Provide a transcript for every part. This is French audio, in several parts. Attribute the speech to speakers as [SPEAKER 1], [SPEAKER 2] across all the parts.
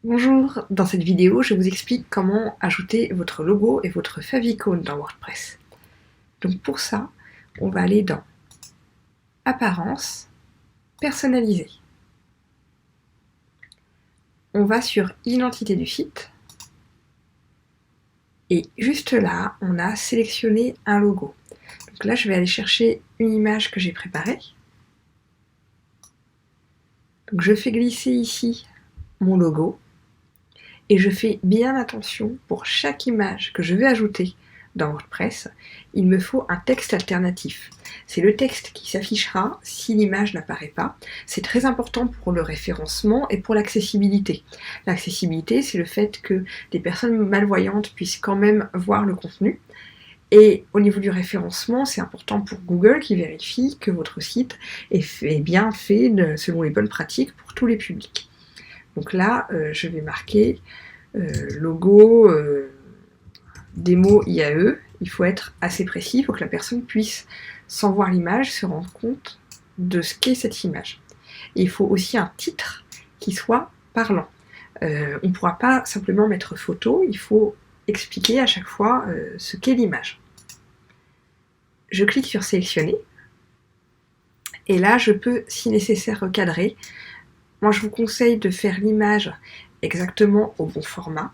[SPEAKER 1] Bonjour, dans cette vidéo, je vous explique comment ajouter votre logo et votre favicon dans WordPress. Donc pour ça, on va aller dans Apparence, Personnaliser. On va sur Identité du site. Et juste là, on a sélectionné un logo. Donc là, je vais aller chercher une image que j'ai préparée. Donc je fais glisser ici mon logo. Et je fais bien attention, pour chaque image que je vais ajouter dans WordPress, il me faut un texte alternatif. C'est le texte qui s'affichera si l'image n'apparaît pas. C'est très important pour le référencement et pour l'accessibilité. L'accessibilité, c'est le fait que des personnes malvoyantes puissent quand même voir le contenu. Et au niveau du référencement, c'est important pour Google qui vérifie que votre site est bien fait selon les bonnes pratiques pour tous les publics. Donc là, je vais marquer logo démo IAE. Il faut être assez précis, il faut que la personne puisse, sans voir l'image, se rendre compte de ce qu'est cette image. Et il faut aussi un titre qui soit parlant. On ne pourra pas simplement mettre photo, il faut expliquer à chaque fois ce qu'est l'image. Je clique sur sélectionner. Et là, je peux, si nécessaire, recadrer. Moi, je vous conseille de faire l'image exactement au bon format.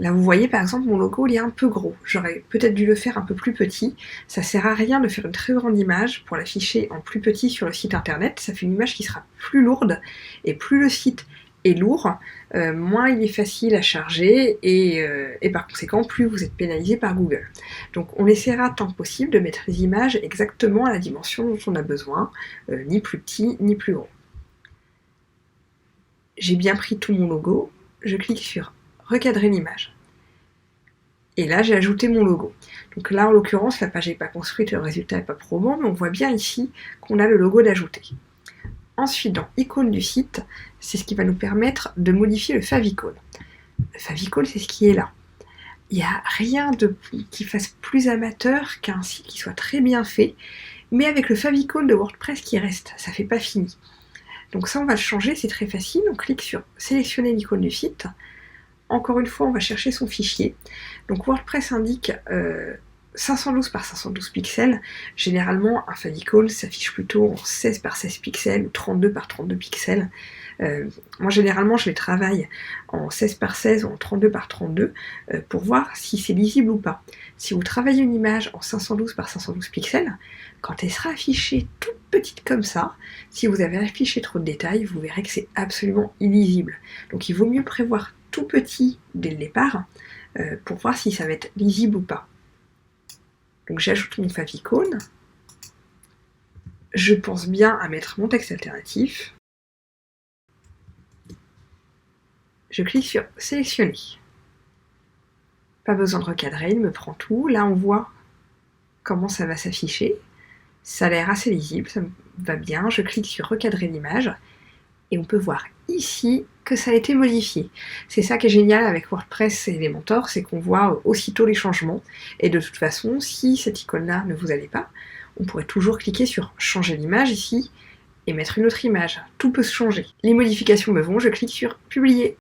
[SPEAKER 1] Là, vous voyez, par exemple, mon logo, il est un peu gros. J'aurais peut-être dû le faire un peu plus petit. Ça sert à rien de faire une très grande image pour l'afficher en plus petit sur le site internet. Ça fait une image qui sera plus lourde. Et plus le site est lourd, moins il est facile à charger. Et par conséquent, plus vous êtes pénalisé par Google. Donc, on essaiera tant que possible de mettre les images exactement à la dimension dont on a besoin. Ni plus petit, ni plus gros. J'ai bien pris tout mon logo, je clique sur recadrer l'image. Et là, j'ai ajouté mon logo. Donc là, en l'occurrence, la page n'est pas construite, le résultat n'est pas probant, mais on voit bien ici qu'on a le logo d'ajouter. Ensuite, dans icône du site, c'est ce qui va nous permettre de modifier le favicon. Le favicon, c'est ce qui est là. Il n'y a rien qui fasse plus amateur qu'un site qui soit très bien fait, mais avec le favicon de WordPress qui reste, ça ne fait pas fini. Donc ça, on va le changer, c'est très facile. On clique sur sélectionner l'icône du site. Encore une fois, on va chercher son fichier. Donc WordPress indique 512 par 512 pixels. Généralement, un favicon s'affiche plutôt en 16 par 16 pixels ou 32 par 32 pixels. Moi, généralement, je les travaille en 16 par 16 ou en 32 par 32 pour voir si c'est lisible ou pas. Si vous travaillez une image en 512 par 512 pixels, quand elle sera affichée toute petite comme ça, si vous avez affiché trop de détails, vous verrez que c'est absolument illisible. Donc il vaut mieux prévoir tout petit dès le départ pour voir si ça va être lisible ou pas. Donc j'ajoute mon favicon. Je pense bien à mettre mon texte alternatif. Je clique sur sélectionner. Pas besoin de recadrer, il me prend tout. Là, on voit comment ça va s'afficher. Ça a l'air assez lisible, ça me va bien. Je clique sur recadrer l'image et on peut voir ici que ça a été modifié. C'est ça qui est génial avec WordPress et Elementor, c'est qu'on voit aussitôt les changements. Et de toute façon, si cette icône-là ne vous allait pas, on pourrait toujours cliquer sur changer l'image ici et mettre une autre image. Tout peut se changer. Les modifications me vont, je clique sur publier.